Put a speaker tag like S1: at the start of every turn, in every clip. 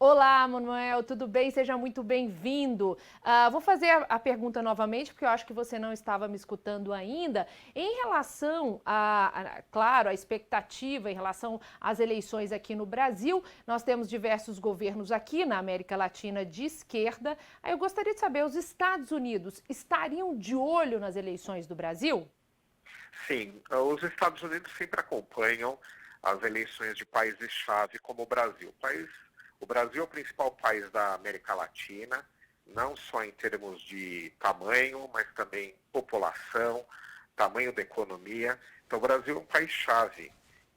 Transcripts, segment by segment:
S1: Olá, Manuel, tudo bem? Seja muito bem-vindo. Vou fazer a pergunta novamente, porque eu acho que você não estava me escutando ainda. Em relação claro, a expectativa em relação às eleições aqui no Brasil, nós temos diversos governos aqui na América Latina de esquerda. Aí eu gostaria de saber, os Estados Unidos estariam de olho nas eleições do Brasil?
S2: Sim, os Estados Unidos sempre acompanham as eleições de países-chave como o Brasil. O Brasil é o principal país da América Latina, não só em termos de tamanho, mas também população, tamanho da economia. Então, o Brasil é um país-chave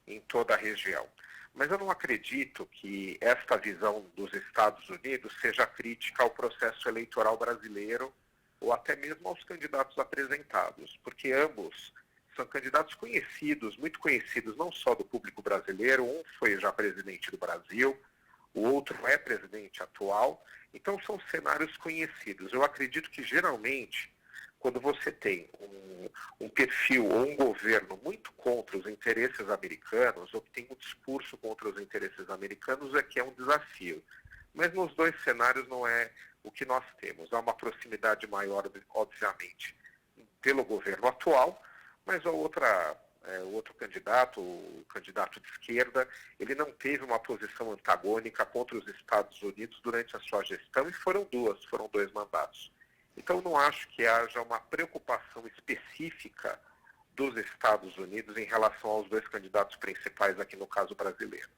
S2: em toda a região. Mas eu não acredito que esta visão dos Estados Unidos seja crítica ao processo eleitoral brasileiro ou até mesmo aos candidatos apresentados, porque ambos são candidatos conhecidos, muito conhecidos, não só do público brasileiro. Um foi já presidente do Brasil, o outro é presidente atual, então são cenários conhecidos. Eu acredito que geralmente, quando você tem um perfil ou um governo muito contra os interesses americanos, ou que tem um discurso contra os interesses americanos, é que é um desafio. Mas nos dois cenários não é o que nós temos. Há uma proximidade maior, obviamente, pelo governo atual, mas o outro candidato, o candidato de esquerda, ele não teve uma posição antagônica contra os Estados Unidos durante a sua gestão, e foram dois mandatos. Então, não acho que haja uma preocupação específica dos Estados Unidos em relação aos dois candidatos principais aqui no caso brasileiro.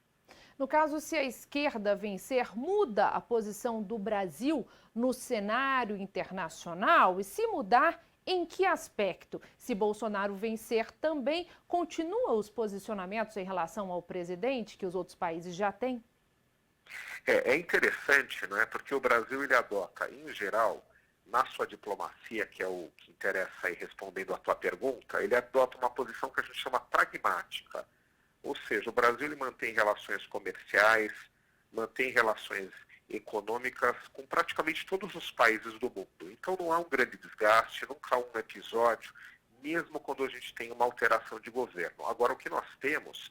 S1: No caso, se a esquerda vencer, muda a posição do Brasil no cenário internacional? E se mudar, em que aspecto? Se Bolsonaro vencer também, continua os posicionamentos em relação ao presidente que os outros países já têm?
S2: É interessante, não é? Porque o Brasil ele adota, em geral, na sua diplomacia, que é o que interessa aí respondendo à tua pergunta, ele adota uma posição que a gente chama pragmática. Ou seja, o Brasil ele mantém relações comerciais, mantém relações econômicas com praticamente todos os países do mundo. Então não há um grande desgaste, nunca há um episódio, mesmo quando a gente tem uma alteração de governo. Agora, o que nós temos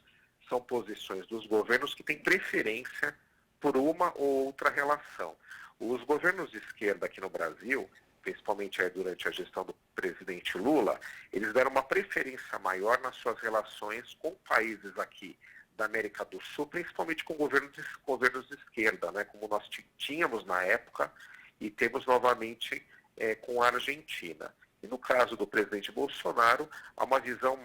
S2: são posições dos governos que têm preferência por uma ou outra relação. Os governos de esquerda aqui no Brasil, principalmente aí durante a gestão do presidente Lula, eles deram uma preferência maior nas suas relações com países aqui da América do Sul, principalmente com governos de esquerda, né, como nós tínhamos na época e temos novamente com a Argentina. E no caso do presidente Bolsonaro, há uma visão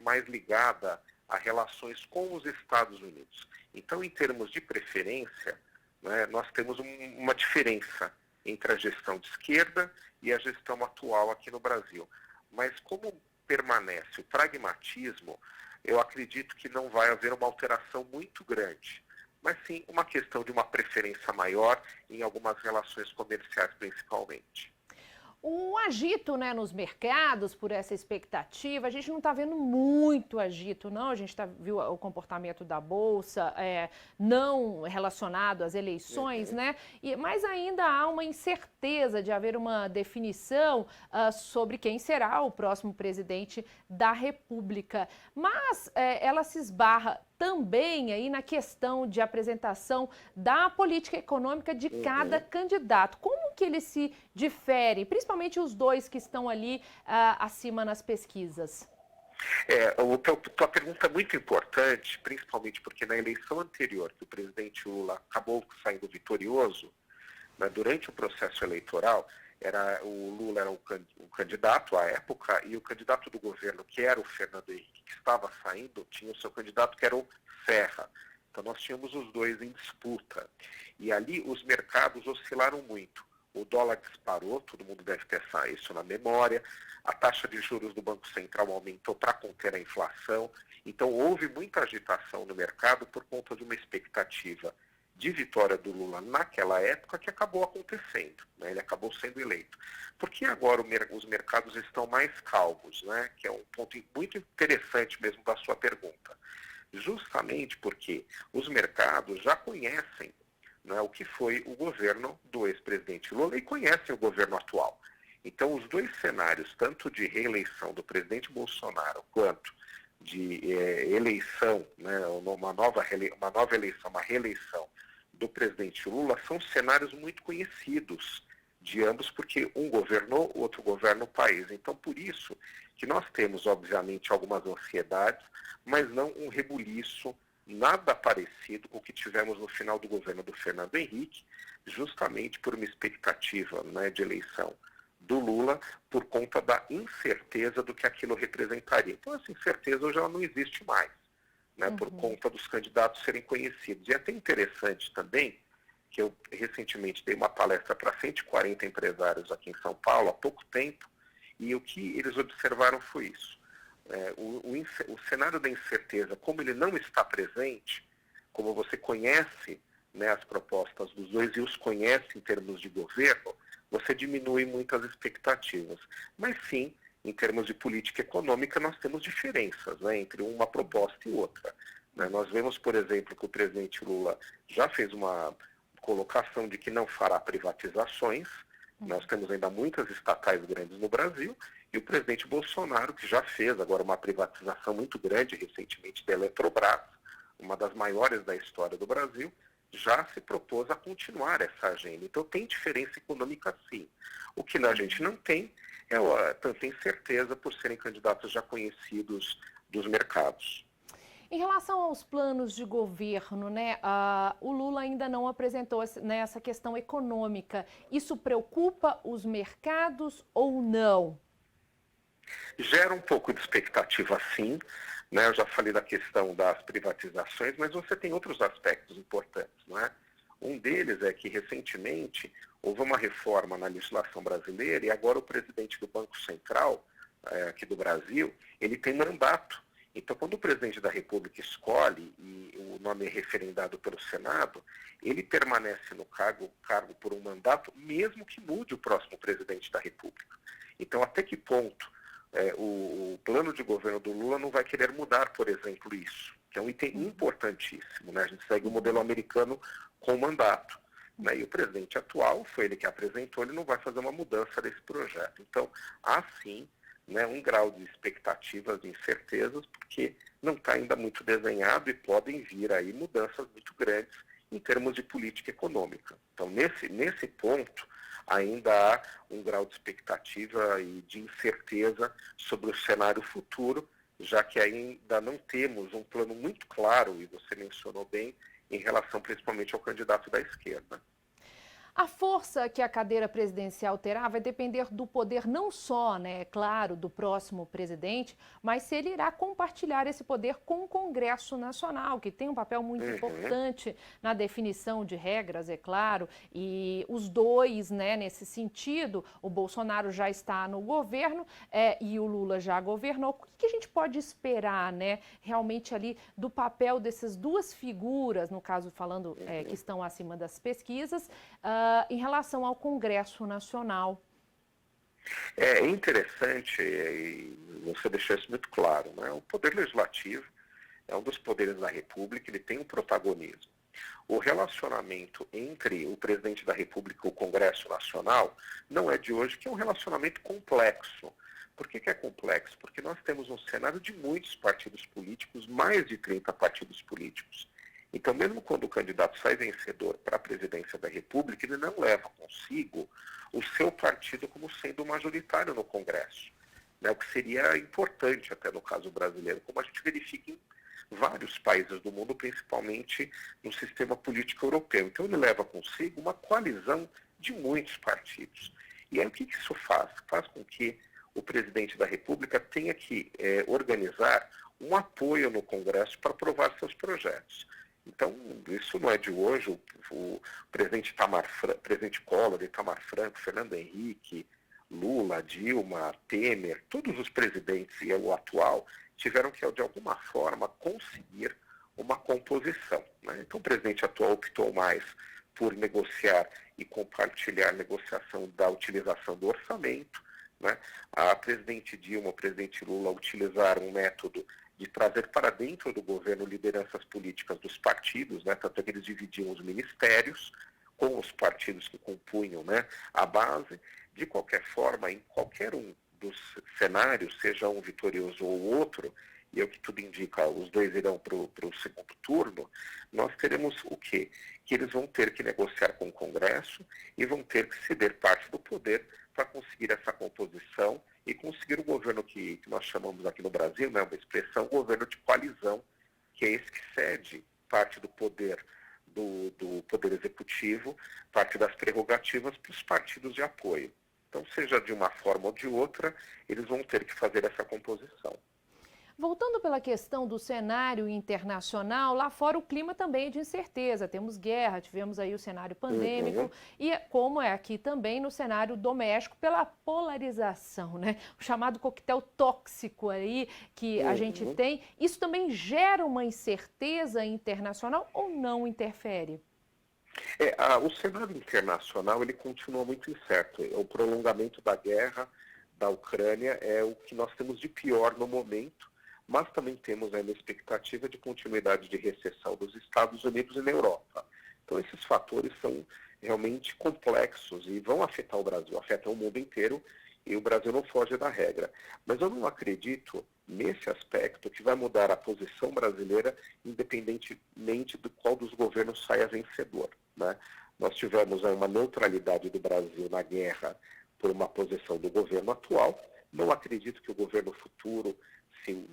S2: mais ligada a relações com os Estados Unidos. Então, em termos de preferência, né, nós temos uma diferença entre a gestão de esquerda e a gestão atual aqui no Brasil. Mas como permanece o pragmatismo, eu acredito que não vai haver uma alteração muito grande, mas sim uma questão de uma preferência maior em algumas relações comerciais principalmente.
S1: Um agito, né, nos mercados por essa expectativa. A gente não está vendo muito agito, não. A gente viu o comportamento da Bolsa não relacionado às eleições,
S2: Uhum.
S1: né? Mas ainda há uma incerteza de haver uma definição sobre quem será o próximo presidente da República. Mas ela se esbarra também aí na questão de apresentação da política econômica de cada
S2: Uhum.
S1: candidato. Como que eles se diferem, principalmente os dois que estão ali acima nas pesquisas?
S2: Tua pergunta é muito importante, principalmente porque na eleição anterior, que o presidente Lula acabou saindo vitorioso, né, durante o processo eleitoral, o Lula era um candidato à época, e o candidato do governo, que era o Fernando Henrique, que estava saindo, tinha o seu candidato, que era o Serra. Então nós tínhamos os dois em disputa. E ali os mercados oscilaram muito. O dólar disparou, todo mundo deve ter isso na memória. A taxa de juros do Banco Central aumentou para conter a inflação. Então houve muita agitação no mercado por conta de uma expectativa de vitória do Lula naquela época, que acabou acontecendo, né? Ele acabou sendo eleito. Porque agora os mercados estão mais calmos, né? Que é um ponto muito interessante mesmo da sua pergunta. Justamente porque os mercados já conhecem, né, o que foi o governo do ex-presidente Lula e conhecem o governo atual. Então, os dois cenários, tanto de reeleição do presidente Bolsonaro quanto de eleição, né, uma nova eleição, uma reeleição do presidente Lula são cenários muito conhecidos de ambos, porque um governou, o outro governa o país. Então, por isso que nós temos, obviamente, algumas ansiedades, mas não um rebuliço, nada parecido com o que tivemos no final do governo do Fernando Henrique, justamente por uma expectativa, né, de eleição do Lula, por conta da incerteza do que aquilo representaria. Então, essa incerteza hoje ela não existe mais, né, por conta dos candidatos serem conhecidos. E é até interessante também que eu recentemente dei uma palestra para 140 empresários aqui em São Paulo, há pouco tempo, e o que eles observaram foi isso. O cenário da incerteza, como ele não está presente, como você conhece, né, as propostas dos dois e os conhece em termos de governo, você diminui muitas expectativas. Mas sim, em termos de política econômica, nós temos diferenças, né, entre uma proposta e outra. Né? Nós vemos, por exemplo, que o presidente Lula já fez uma colocação de que não fará privatizações. Nós temos ainda muitas estatais grandes no Brasil, e o presidente Bolsonaro, que já fez agora uma privatização muito grande recentemente da Eletrobras, uma das maiores da história do Brasil, já se propôs a continuar essa agenda. Então tem diferença econômica sim. O que a gente não tem é tanta incerteza por serem candidatos já conhecidos dos mercados.
S1: Em relação aos planos de governo, né, o Lula ainda não apresentou essa questão econômica. Isso preocupa os mercados ou não?
S2: Gera um pouco de expectativa, sim. Né? Eu já falei da questão das privatizações, mas você tem outros aspectos importantes. Não é? Um deles é que, recentemente, houve uma reforma na legislação brasileira e agora o presidente do Banco Central, aqui do Brasil, ele tem mandato. Então, quando o presidente da República escolhe e o nome é referendado pelo Senado, ele permanece no cargo por um mandato, mesmo que mude o próximo presidente da República. Então, até que ponto o plano de governo do Lula não vai querer mudar, por exemplo, isso, que é um item importantíssimo. Né? A gente segue o modelo americano com mandato. Né? E o presidente atual, foi ele que apresentou, ele não vai fazer uma mudança desse projeto. Então, há sim, né, um grau de expectativas, de incertezas, porque não está ainda muito desenhado e podem vir aí mudanças muito grandes em termos de política econômica. Então, nesse ponto, ainda há um grau de expectativa e de incerteza sobre o cenário futuro, já que ainda não temos um plano muito claro, e você mencionou bem, em relação principalmente ao candidato da esquerda.
S1: A força que a cadeira presidencial terá vai depender do poder não só, né, é claro, do próximo presidente, mas se ele irá compartilhar esse poder com o Congresso Nacional, que tem um papel muito importante na definição de regras, é claro, e os dois, né, nesse sentido, o Bolsonaro já está no governo e o Lula já governou. O que a gente pode esperar, né, realmente ali do papel dessas duas figuras, no caso falando que estão acima das pesquisas, em relação ao Congresso Nacional?
S2: É interessante, e você deixou isso muito claro, né? O Poder Legislativo é um dos poderes da República, ele tem um protagonismo. O relacionamento entre o presidente da República e o Congresso Nacional não é de hoje, que é um relacionamento complexo. Por que é complexo? Porque nós temos um cenário de muitos partidos políticos, mais de 30 partidos políticos. Então, mesmo quando o candidato sai vencedor para a presidência da República, ele não leva consigo o seu partido como sendo majoritário no Congresso, né? O que seria importante até no caso brasileiro, como a gente verifica em vários países do mundo, principalmente no sistema político europeu. Então, ele leva consigo uma coalizão de muitos partidos. E aí o que isso faz? Faz com que o presidente da República tenha que organizar um apoio no Congresso para aprovar seus projetos. Então, isso não é de hoje. O presidente Collor, Itamar Franco, Fernando Henrique, Lula, Dilma, Temer, todos os presidentes e o atual tiveram que, de alguma forma, conseguir uma composição. Né? Então, o presidente atual optou mais por negociar e compartilhar a negociação da utilização do orçamento. Né? A presidente Dilma, o presidente Lula utilizaram um método de trazer para dentro do governo lideranças políticas dos partidos, né? Tanto é que eles dividiam os ministérios com os partidos que compunham, né, a base. De qualquer forma, em qualquer um dos cenários, seja um vitorioso ou outro, e é o que tudo indica, os dois irão para o segundo turno, nós teremos o quê? que eles vão ter que negociar com o Congresso e vão ter que ceder parte do poder para conseguir essa composição e conseguir o governo que nós chamamos aqui no Brasil, né, uma expressão, governo de coalizão, que é esse que cede parte do poder do Poder Executivo, parte das prerrogativas para os partidos de apoio. Então, seja de uma forma ou de outra, eles vão ter que fazer essa composição.
S1: Voltando pela questão do cenário internacional, lá fora o clima também é de incerteza. Temos guerra, tivemos aí o cenário pandêmico e como é aqui também no cenário doméstico pela polarização, né? O chamado coquetel tóxico aí que a gente tem, isso também gera uma incerteza internacional ou não interfere?
S2: O cenário internacional ele continua muito incerto. O prolongamento da guerra da Ucrânia é o que nós temos de pior no momento, mas também temos ainda a expectativa de continuidade de recessão dos Estados Unidos e na Europa. Então esses fatores são realmente complexos e vão afetar o Brasil, afetam o mundo inteiro e o Brasil não foge da regra. Mas eu não acredito nesse aspecto que vai mudar a posição brasileira independentemente do qual dos governos saia vencedor, né? Nós tivemos uma neutralidade do Brasil na guerra por uma posição do governo atual. Não acredito que o governo futuro, se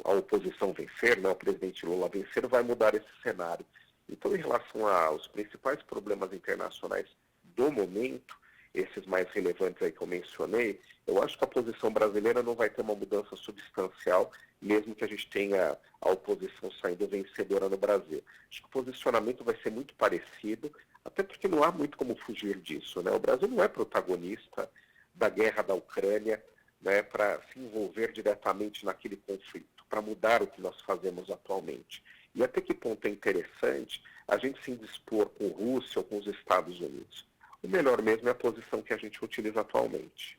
S2: a oposição vencer, né, o presidente Lula vencer, vai mudar esse cenário. Então, em relação aos principais problemas internacionais do momento, esses mais relevantes aí que eu mencionei, eu acho que a posição brasileira não vai ter uma mudança substancial, mesmo que a gente tenha a oposição saindo vencedora no Brasil. Acho que o posicionamento vai ser muito parecido, até porque não há muito como fugir disso, né? O Brasil não é protagonista da guerra da Ucrânia, né, para se envolver diretamente naquele conflito, para mudar o que nós fazemos atualmente. E até que ponto é interessante a gente se indispor com a Rússia ou com os Estados Unidos. O melhor mesmo é a posição que a gente utiliza atualmente.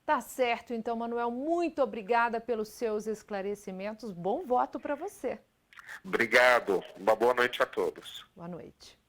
S1: Tá certo, então, Manuel, muito obrigada pelos seus esclarecimentos. Bom voto para você.
S2: Obrigado. Uma boa noite a todos.
S1: Boa noite.